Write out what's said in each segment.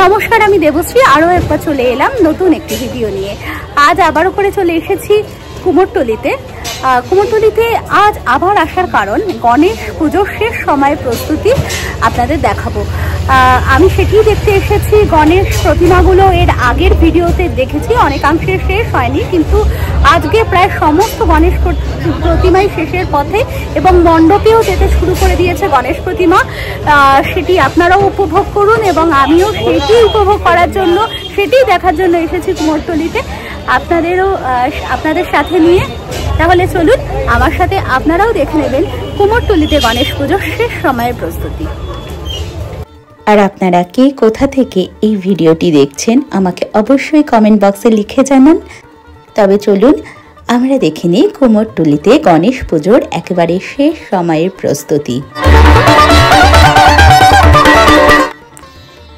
নমস্কার, আমি দেবশ্রী আরও একবার চলে এলাম নতুন একটি ভিডিও নিয়ে। আজ আবারও করে চলে এসেছি কুমোরটুলিতে। কুমোরটুলিতে আজ আবার আসার কারণ গণেশ পুজোর শেষ সময় প্রস্তুতি আপনাদের দেখাবো। আমি সেটিই দেখতে এসেছি। গণেশ প্রতিমাগুলো এর আগের ভিডিওতে দেখেছি, অনেকাংশে শেষ হয়নি, কিন্তু আজকে প্রায় সমস্ত গণেশ প্রতিমাই শেষের পথে এবং মণ্ডপেও যেতে শুরু করে দিয়েছে গণেশ প্রতিমা। সেটি আপনারাও উপভোগ করুন এবং আমিও সেটি উপভোগ করার জন্য, সেটি দেখার জন্য এসেছি কুমোরটুলিতে আপনাদের সাথে নিয়ে। তাহলে চলুন আমার সাথে আপনারাও দেখে নেবেন কুমোরটুলিতে গণেশ পুজোর শেষ সময়ের প্রস্তুতি। আর আপনারা কে কোথা থেকে এই ভিডিওটি দেখছেন আমাকে অবশ্যই কমেন্ট বক্সে লিখে জানান। তবে চলুন আমরা দেখে নিই কুমোরটুলিতে গণেশ পুজোর একেবারে শেষ সময়ের প্রস্তুতি।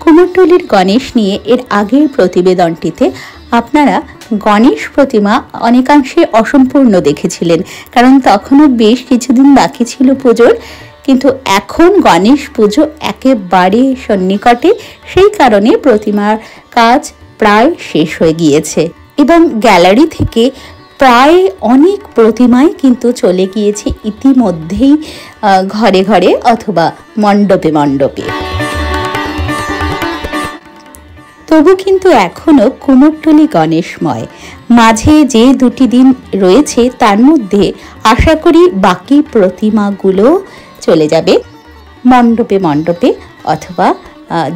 কুমোরটুলির গণেশ নিয়ে এর আগের প্রতিবেদনটিতে আপনারা গণেশ প্রতিমা অনেকাংশে অসম্পূর্ণ দেখেছিলেন, কারণ তখনও বেশ কিছুদিন বাকি ছিল পুজোর। কিন্তু এখন গণেশ পুজো একেবারে সন্নিকটে, সেই কারণে প্রতিমার কাজ প্রায় শেষ হয়ে গিয়েছে এবং গ্যালারি থেকে প্রায় অনেক প্রতিমাই কিন্তু চলে গিয়েছে ইতিমধ্যেই ঘরে ঘরে অথবা মণ্ডপে মণ্ডপে। তবু কিন্তু এখনও কুমোরটুলি গণেশময়। মাঝে যে দুটি দিন রয়েছে তার মধ্যে আশা করি বাকি প্রতিমাগুলো চলে যাবে মণ্ডপে মণ্ডপে অথবা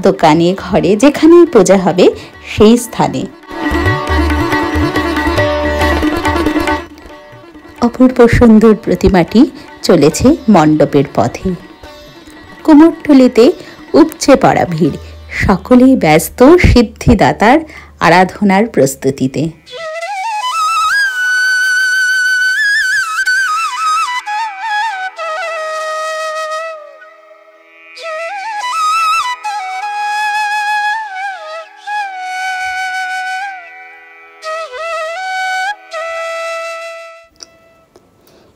দোকানে ঘরে, যেখানেই পূজা হবে সেই স্থানে। অপূর্ব সুন্দর প্রতিমাটি চলেছে মণ্ডপের পথে। কুমোরটুলিতে উপচে পড়া ভিড়, সকলেই ব্যস্ত সিদ্ধিদাতার আরাধনার প্রস্তুতিতে।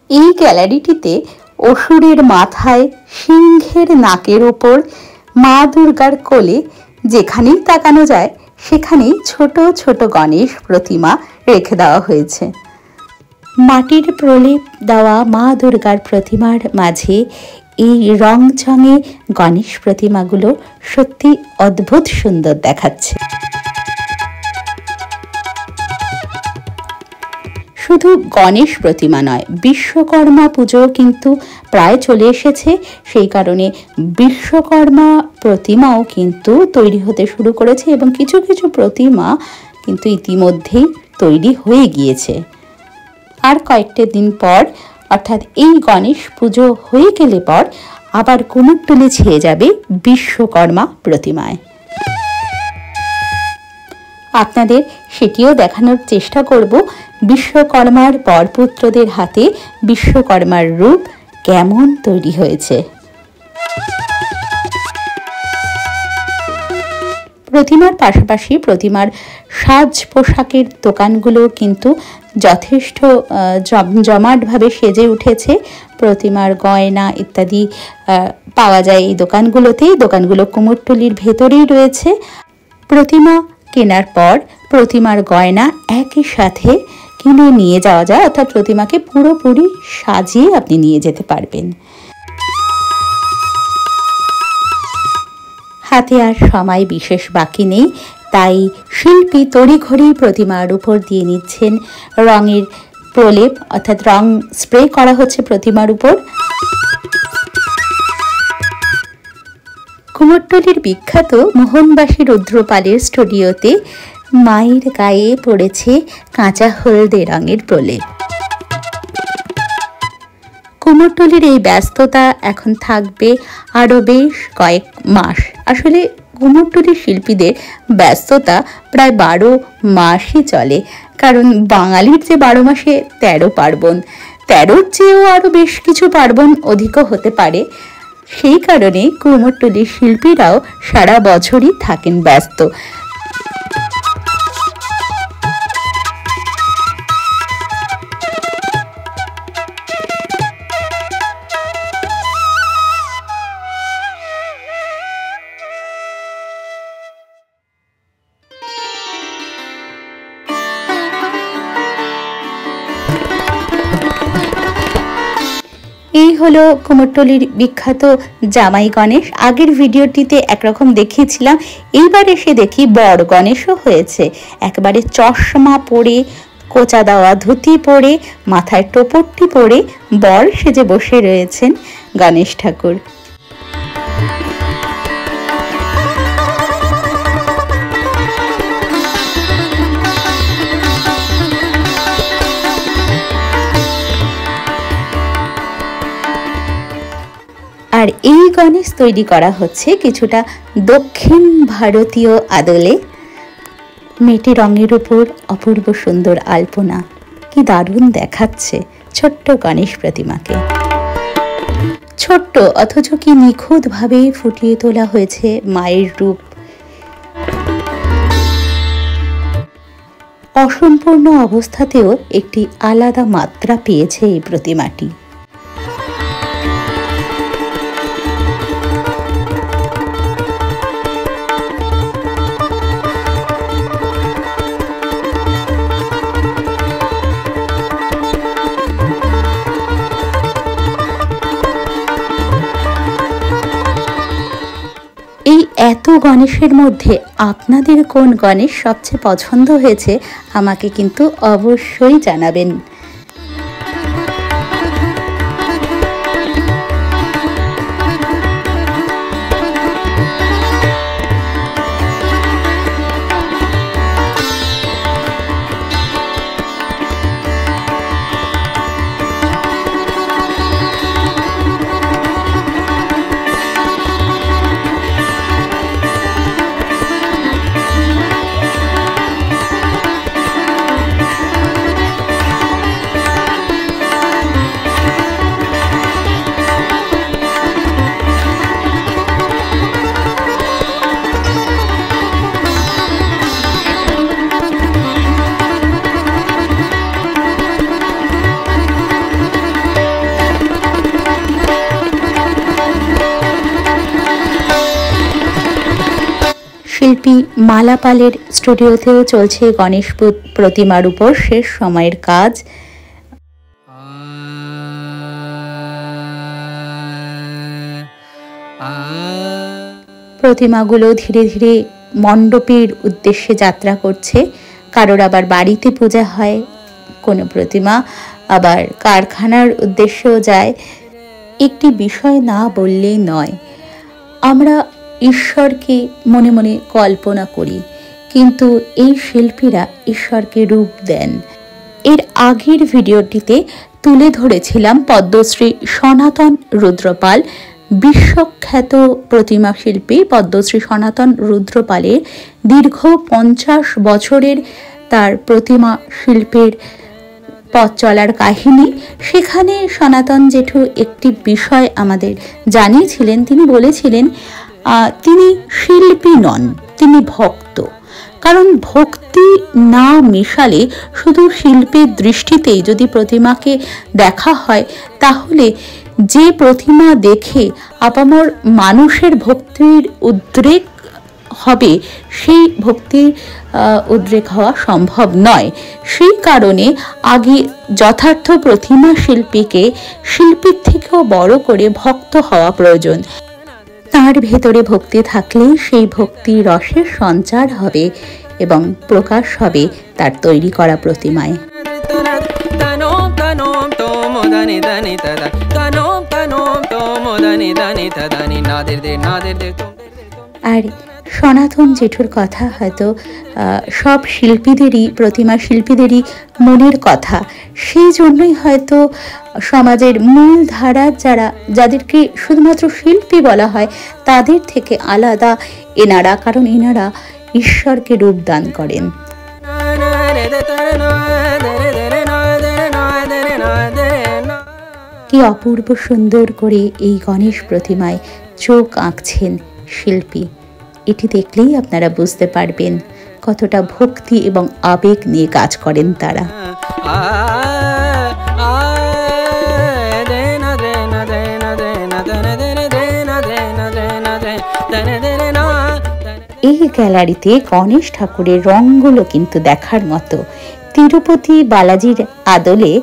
এই গ্যালারিটিতে অসুরের মাথায় সিংহের নাকের ওপর মা দুর্গার কোলে যেখানেই তাকানো যায় সেখানেই ছোট ছোট গণেশ প্রতিমা রেখে দেওয়া হয়েছে। মাটির প্রলেপ দেওয়া মা দুর্গার প্রতিমার মাঝে এই রংচঙে গণেশ প্রতিমাগুলো সত্যি অদ্ভুত সুন্দর দেখাচ্ছে। শুধু গণেশ প্রতিমা নয়, বিশ্বকর্মা পুজো কিন্তু প্রায় চলে এসেছে, সেই কারণে বিশ্বকর্মা প্রতিমাও কিন্তু তৈরি হতে শুরু করেছে এবং কিছু কিছু প্রতিমা কিন্তু ইতিমধ্যেই তৈরি হয়ে গিয়েছে। আর কয়েকটা দিন পর, অর্থাৎ এই গণেশ পুজো হয়ে গেলে পর আবার কুমোরটুলি ছেয়ে যাবে বিশ্বকর্মা প্রতিমায়। আপনাদের সেটিও দেখানোর চেষ্টা করব বিশ্বকর্মার বরপুত্রদের হাতে বিশ্বকর্মার রূপ কেমন তৈরি হয়েছে। প্রতিমার পাশাপাশি প্রতিমার সাজ পোশাকের দোকানগুলো কিন্তু যথেষ্ট জমাটভাবে সেজে উঠেছে। প্রতিমার গয়না ইত্যাদি পাওয়া যায় এই দোকানগুলোতেই। দোকানগুলো কুমোরটুলির ভেতরেই রয়েছে। প্রতিমা কেনার পর প্রতিমার গয়না একই সাথে কিনে নিয়ে যাওয়া যায়, অর্থাৎ প্রতিমাকে পুরোপুরি সাজিয়ে আপনি নিয়ে যেতে পারবেন। হাতে আর সময় বিশেষ বাকি নেই, তাই শিল্পী তড়িঘড়ি প্রতিমার উপর দিয়ে নিচ্ছেন রঙের প্রলেপ, অর্থাৎ রং স্প্রে করা হচ্ছে প্রতিমার উপর। কুমোরটুলির বিখ্যাত মোহনবাসী রুদ্রপালের স্টুডিওতে মায়ের গায়ে পড়েছে কাঁচা হলদে রঙের প্রলেপ। কুমোরটুলির এই ব্যস্ততা এখন থাকবে আরও বেশ কয়েক মাস। আসলে কুমোরটুলির শিল্পীদের ব্যস্ততা প্রায় 12 মাসই চলে, কারণ বাঙালির যে 12 মাসে 13 পার্বণ, 13-র চেয়েও আরও বেশ কিছু পার্বণ অধিকও হতে পারে। সেই কারণে কুমোরটুলির শিল্পীরাও সারা বছরই থাকেন ব্যস্ত। এই হলো কুমোরটুলির বিখ্যাত জামাই গণেশ। আগের ভিডিওটিতে একরকম দেখিয়েছিলাম, এইবার এসে দেখি বড় গণেশও হয়েছে। একেবারে চশমা পরে, কোচা দেওয়া ধুতি পরে, মাথায় টোপরটি পরে বর সেজে বসে রয়েছেন গণেশ ঠাকুর। আর এই গণেশ তৈরি করা হচ্ছে কিছুটা দক্ষিণ ভারতীয় আদলে। মেটে রঙের উপর অপূর্ব সুন্দর আলপনা, কি দারুণ দেখাচ্ছে ছোট্ট গণেশ প্রতিমাকে। ছোট্ট অথচ কি নিখুঁতভাবে ফুটিয়ে তোলা হয়েছে মায়ের রূপ। অসম্পূর্ণ অবস্থাতেও একটি আলাদা মাত্রা পেয়েছে এই প্রতিমাটি। এই এত গণেশের মধ্যে আপনাদের কোন গণেশ সবচেয়ে পছন্দ হয়েছে আমাকে কিন্তু অবশ্যই জানাবেন। শিল্পী মালা পালের স্টুডিওতেও চলছে গণেশ প্রতিমার উপর শেষ সময়ের কাজ। প্রতিমাগুলো ধীরে ধীরে মণ্ডপের উদ্দেশ্যে যাত্রা করছে। কারোর আবার বাড়িতে পূজা হয়, কোনো প্রতিমা আবার কারখানার উদ্দেশ্যেও যায়। একটি বিষয় না বললেই নয়, আমরা ঈশ্বরকে মনে মনে কল্পনা করি, কিন্তু এই শিল্পীরা ঈশ্বরকে রূপ দেন। এর আগের ভিডিওটিতে তুলে ধরেছিলাম পদ্মশ্রী সনাতন রুদ্রপাল, বিশ্বখ্যাত প্রতিমা শিল্পী পদ্মশ্রী সনাতন রুদ্রপালের দীর্ঘ 50 বছরের তার প্রতিমা শিল্পের পথ চলার কাহিনী। সেখানে সনাতন জেঠু একটি বিষয় আমাদের জানিয়েছিলেন। তিনি বলেছিলেন তিনি শিল্পী নন, তিনি ভক্ত। কারণ ভক্তি না মেশালে শুধু শিল্পের দৃষ্টিতেই যদি প্রতিমাকে দেখা হয়, তাহলে যে প্রতিমা দেখে আপামর মানুষের ভক্তির উদ্রেক হবে সেই ভক্তির উদ্রেক হওয়া সম্ভব নয়। সেই কারণে আগে যথার্থ প্রতিমা শিল্পীকে শিল্পীর থেকেও বড় করে ভক্ত হওয়া প্রয়োজন। তার ভেতরে ভক্তি থাকলে সেই ভক্তি রসের সঞ্চার হবে এবং প্রকাশ হবে তার তৈরি করা প্রতিমায়। আর সনাতন জেঠুর কথা হয়তো সব শিল্পীদেরই, প্রতিমা শিল্পীদেরই মনের কথা। সেই জন্যই হয়তো সমাজের মূল ধারার যাদেরকে শুধুমাত্র শিল্পী বলা হয় তাদের থেকে আলাদা এনারা, কারণ এনারা ঈশ্বরকে রূপ দান করেন। কি অপূর্ব সুন্দর করে এই গণেশ প্রতিমায় চোখ আঁকছেন শিল্পী। এটি দেখলেই আপনারা বুঝতে পারবেন কতটা ভক্তি এবং আবেগ নিয়ে কাজ করেন তারা। এই গ্যালারিতে গণেশ ঠাকুরের রঙগুলো কিন্তু দেখার মতো। তিরুপতি বালাজির আদলে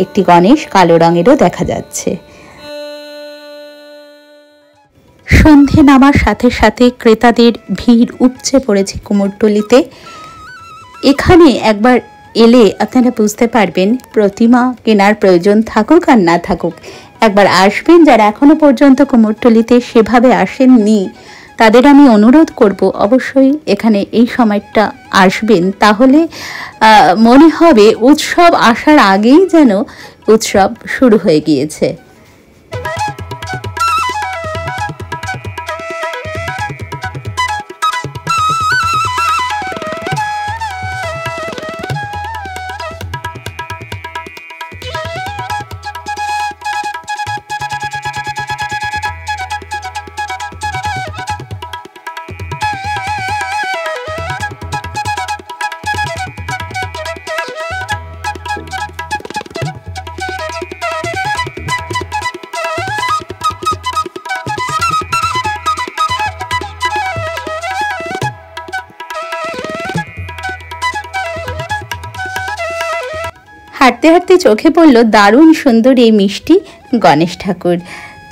একটি গণেশ কালো রঙেরও দেখা যাচ্ছে। সন্ধে নামার সাথে সাথে ক্রেতাদের ভিড় উপচে পড়েছে কুমোরটুলিতে। এখানে একবার এলে আপনারা বুঝতে পারবেন প্রতিমা কেনার প্রয়োজন থাকুক আর না থাকুক, একবার আসবেন। যারা এখনো পর্যন্ত কুমোরটুলিতে সেভাবে আসেননি তাদের আমি অনুরোধ করব অবশ্যই এখানে এই সময়টা আসবেন, তাহলে মনে হবে উৎসব আসার আগেই যেন উৎসব শুরু হয়ে গিয়েছে। হাঁটতে হাঁটতে চোখে পড়ল দারুণ সুন্দর এই মিষ্টি গণেশ ঠাকুর।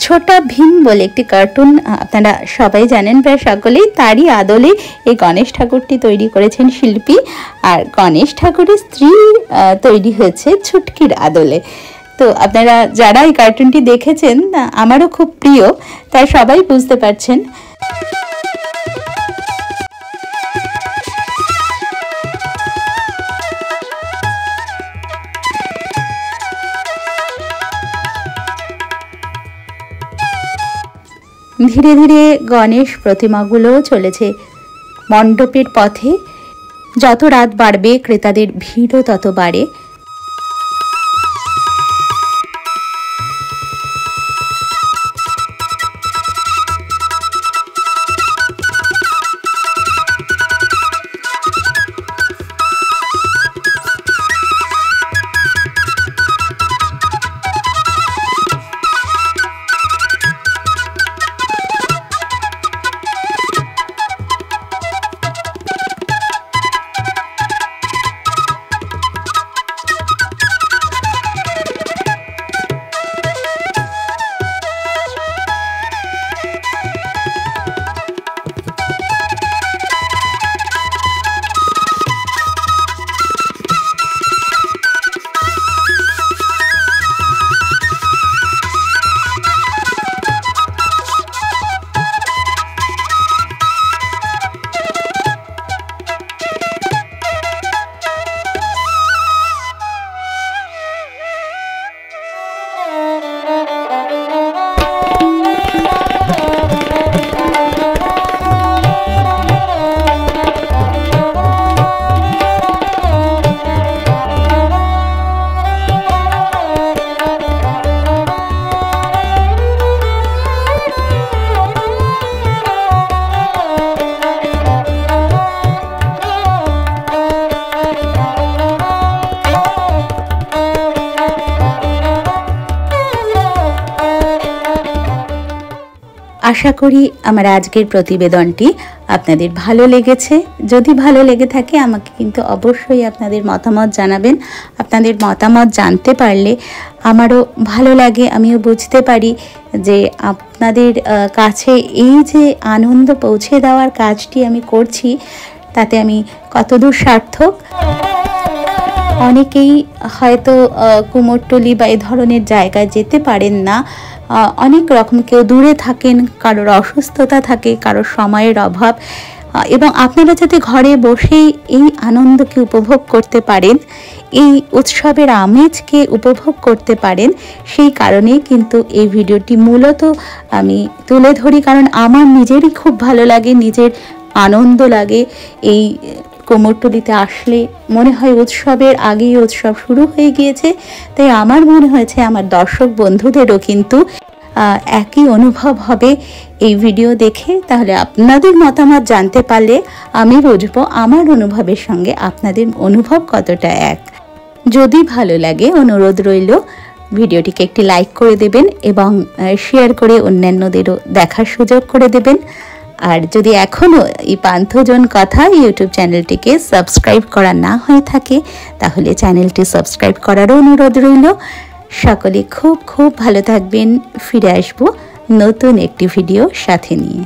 ছোটা ভীম বলে একটি কার্টুন আপনারা সবাই জানেন প্রায় সকলেই, তারই আদলে এই গণেশ ঠাকুরটি তৈরি করেছেন শিল্পী। আর গণেশ ঠাকুরের স্ত্রী তৈরি হয়েছে ছুটকির আদলে। তো আপনারা যারা এই কার্টুনটি দেখেছেন, আমারও খুব প্রিয়, তাই সবাই বুঝতে পারছেন। ধীরে ধীরে গণেশ প্রতিমাগুলো চলেছে মণ্ডপের পথে। যত রাত বাড়বে ক্রেতাদের ভিড়ও তত বাড়ে। আশা করি আমার আজকের প্রতিবেদনটি আপনাদের ভালো লেগেছে। যদি ভালো লেগে থাকে আমাকে কিন্তু অবশ্যই আপনাদের মতামত জানাবেন। আপনাদের মতামত জানতে পারলে আমারও ভালো লাগে, আমিও বুঝতে পারি যে আপনাদের কাছে এই যে আনন্দ পৌঁছে দেওয়ার কাজটি আমি করছি তাতে আমি কতদূর সার্থক। অনেকেই হয়তো কুমোরটুলি বা এই ধরনের জায়গায় যেতে পারেন না, অনেক রকম, কেউ দূরে থাকেন, কারোর অসুস্থতা থাকে, কারোর সময়ের অভাব, এবং আপনারা যাতে ঘরে বসেই এই আনন্দকে উপভোগ করতে পারেন, এই উৎসবের আমেজকে উপভোগ করতে পারেন, সেই কারণেই কিন্তু এই ভিডিওটি মূলত আমি তুলে ধরি। কারণ আমার নিজেরই খুব ভালো লাগে, নিজের আনন্দ লাগে। এই কুমোরটুলিতে আসলে মনে হয় উৎসবের আগেই উৎসব শুরু হয়ে গিয়েছে। তাই আমার মনে হয়েছে আমার দর্শক বন্ধুদেরও কিন্তু একই অনুভব হবে এই ভিডিও দেখে। তাহলে আপনাদের মতামত জানতে পারলে আমি বুঝবো আমার অনুভবের সঙ্গে আপনাদের অনুভব কতটা এক। যদি ভালো লাগে অনুরোধ রইল ভিডিওটিকে একটি লাইক করে দেবেন এবং শেয়ার করে অন্যান্যদেরও দেখার সুযোগ করে দেবেন। আর যদি এখনও এই পান্থজন কথা ইউটিউব চ্যানেলটিকে সাবস্ক্রাইব করা না হয়ে থাকে তাহলে চ্যানেলটি সাবস্ক্রাইব করারও অনুরোধ রইল। সকলে খুব খুব ভালো থাকবেন। ফিরে আসবো নতুন একটি ভিডিও সাথে নিয়ে।